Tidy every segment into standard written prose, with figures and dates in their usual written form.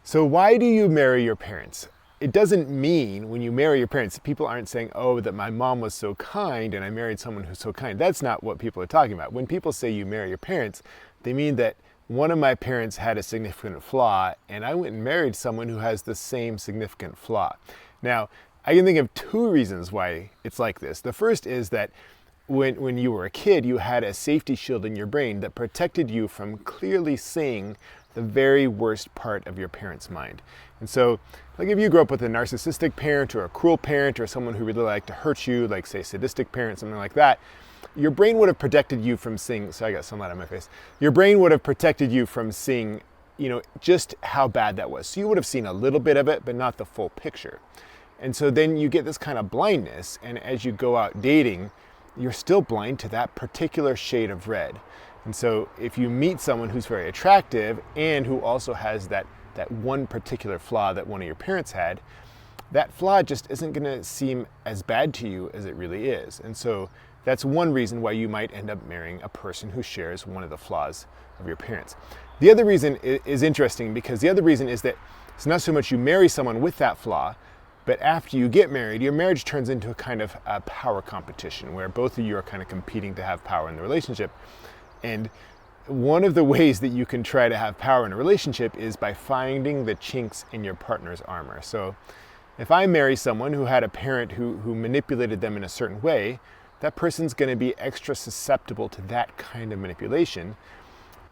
So why do you marry your parents? It doesn't mean when you marry your parents, people aren't saying, oh, that my mom was so kind and I married someone who's so kind. That's not what people are talking about. When people say you marry your parents, they mean that one of my parents had a significant flaw and I went and married someone who has the same significant flaw. Now, I can think of two reasons why it's like this. The first is that when you were a kid, you had a safety shield in your brain that protected you from clearly seeing the very worst part of your parent's mind. And so, like if you grew up with a narcissistic parent or a cruel parent or someone who really liked to hurt you, like say sadistic parent, something like that, your brain would have protected you from seeing, so I got sunlight on my face. Your brain would have protected you from seeing, just how bad that was. So you would have seen a little bit of it, but not the full picture. And so then you get this kind of blindness, and as you go out dating, you're still blind to that particular shade of red. And so if you meet someone who's very attractive and who also has that one particular flaw that one of your parents had, that flaw just isn't going to seem as bad to you as it really is. And so that's one reason why you might end up marrying a person who shares one of the flaws of your parents. The other reason is interesting, because the other reason is that it's not so much you marry someone with that flaw, but after you get married, your marriage turns into a kind of a power competition where both of you are kind of competing to have power in the relationship. And one of the ways that you can try to have power in a relationship is by finding the chinks in your partner's armor. So if I marry someone who had a parent who manipulated them in a certain way, that person's going to be extra susceptible to that kind of manipulation.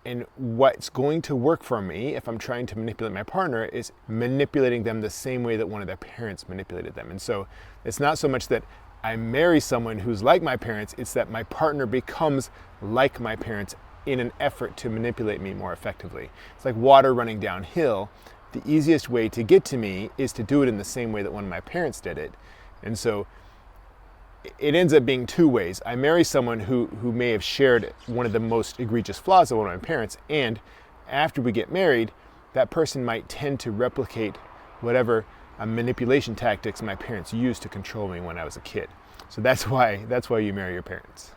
And what's going to work for me if I'm trying to manipulate my partner is manipulating them the same way that one of their parents manipulated them. And so it's not so much that I marry someone who's like my parents, it's that my partner becomes like my parents in an effort to manipulate me more effectively. It's like water running downhill. The easiest way to get to me is to do it in the same way that one of my parents did it. And so it ends up being two ways. I marry someone who may have shared one of the most egregious flaws of one of my parents, and after we get married, that person might tend to replicate whatever manipulation tactics my parents used to control me when I was a kid. So that's why you marry your parents.